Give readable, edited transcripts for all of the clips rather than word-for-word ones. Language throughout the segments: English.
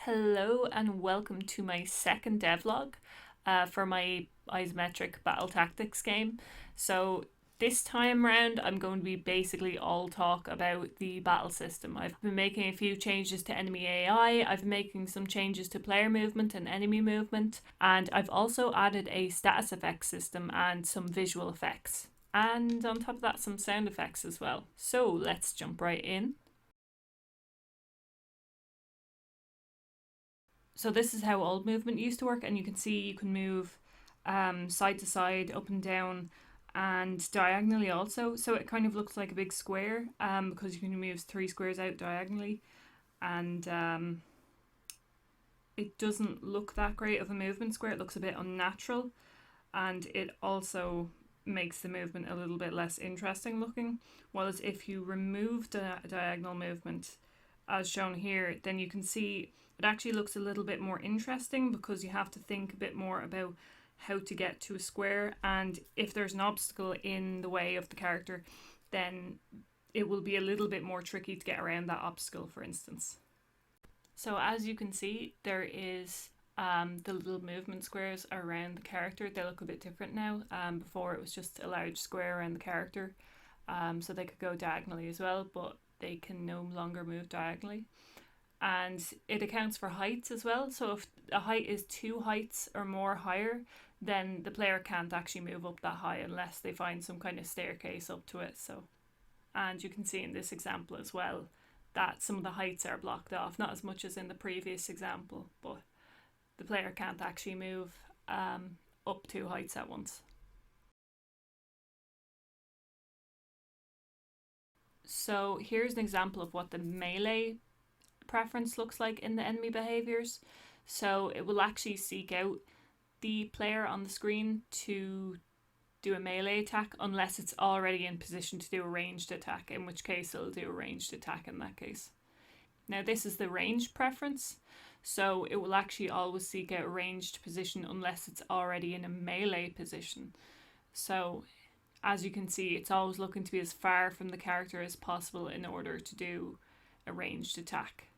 Hello and welcome to my second devlog for my Isometric Battle Tactics game. So this time round I'm going to be basically all talk about the battle system. I've been making a few changes to enemy AI, I've been making some changes to player movement and enemy movement, and I've also added a status effects system and some visual effects. And on top of that, some sound effects as well. So let's jump right in. So this is how old movement used to work, and you can see you can move side to side, up and down, and diagonally also. So it kind of looks like a big square because you can move 3 squares out diagonally, and it doesn't look that great of a movement square. It looks a bit unnatural, and it also makes the movement a little bit less interesting looking. Whereas if you remove the diagonal movement, as shown here, then you can see it actually looks a little bit more interesting because you have to think a bit more about how to get to a square, and if there's an obstacle in the way of the character, then it will be a little bit more tricky to get around that obstacle, for instance. So as you can see, there is the little movement squares around the character. They look a bit different now. Before it was just a large square around the character, so they could go diagonally as well, but they can no longer move diagonally. And it accounts for heights as well. So if a height is 2 heights or more higher, then the player can't actually move up that high unless they find some kind of staircase up to it. So, and you can see in this example as well that some of the heights are blocked off, not as much as in the previous example, but the player can't actually move up 2 heights at once. So here's an example of what the melee preference looks like in the enemy behaviors. So it will actually seek out the player on the screen to do a melee attack unless it's already in position to do a ranged attack, in which case it'll do a ranged attack in that case. Now this is the ranged preference, so it will actually always seek out a ranged position unless it's already in a melee position. So as you can see, it's always looking to be as far from the character as possible in order to do a ranged attack.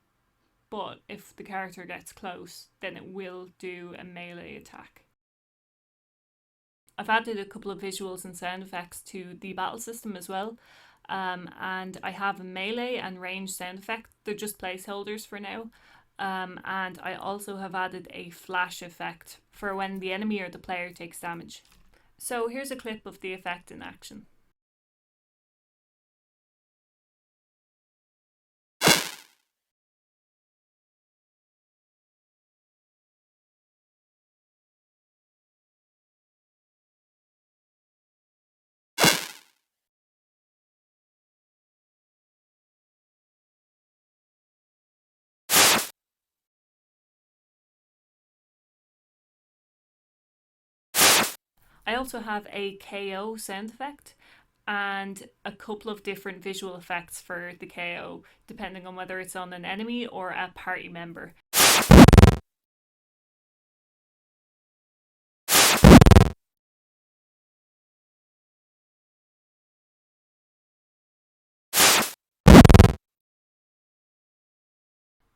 But if the character gets close, then it will do a melee attack. I've added a couple of visuals and sound effects to the battle system as well, and I have a melee and range sound effect. They're just placeholders for now. And I also have added a flash effect for when the enemy or the player takes damage. So here's a clip of the effect in action. I also have a KO sound effect and a couple of different visual effects for the KO, depending on whether it's on an enemy or a party member.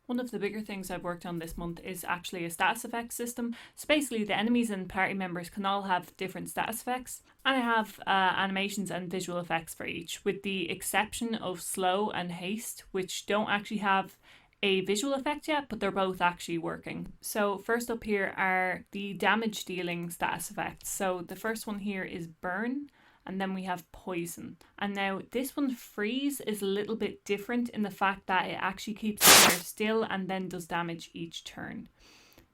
One of the bigger things I've worked on this month is actually a status effects system. So basically the enemies and party members can all have different status effects, and I have animations and visual effects for each, with the exception of slow and haste, which don't actually have a visual effect yet, but they're both actually working. So first up here are the damage dealing status effects. So the first one here is burn, and then we have poison. And now this one, freeze, is a little bit different in the fact that it actually keeps the player still and then does damage each turn.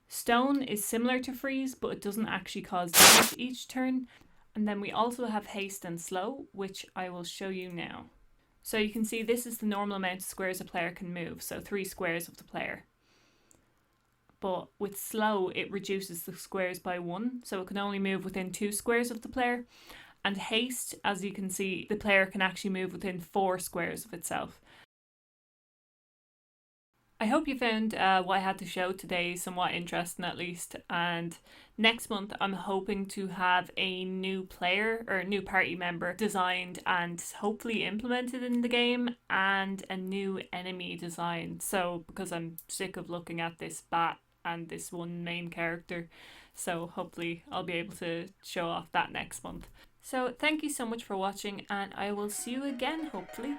Stone is similar to freeze, but it doesn't actually cause damage each turn. And then we also have haste and slow, which I will show you now. So you can see this is the normal amount of squares a player can move, so 3 squares of the player. But with slow, it reduces the squares by 1, so it can only move within 2 squares of the player. And haste, as you can see, the player can actually move within 4 squares of itself. I hope you found what I had to show today somewhat interesting at least. And next month, I'm hoping to have a new player or new party member designed and hopefully implemented in the game, and a new enemy design. So, because I'm sick of looking at this bat and this one main character, so hopefully I'll be able to show off that next month. So, thank you so much for watching, and I will see you again hopefully.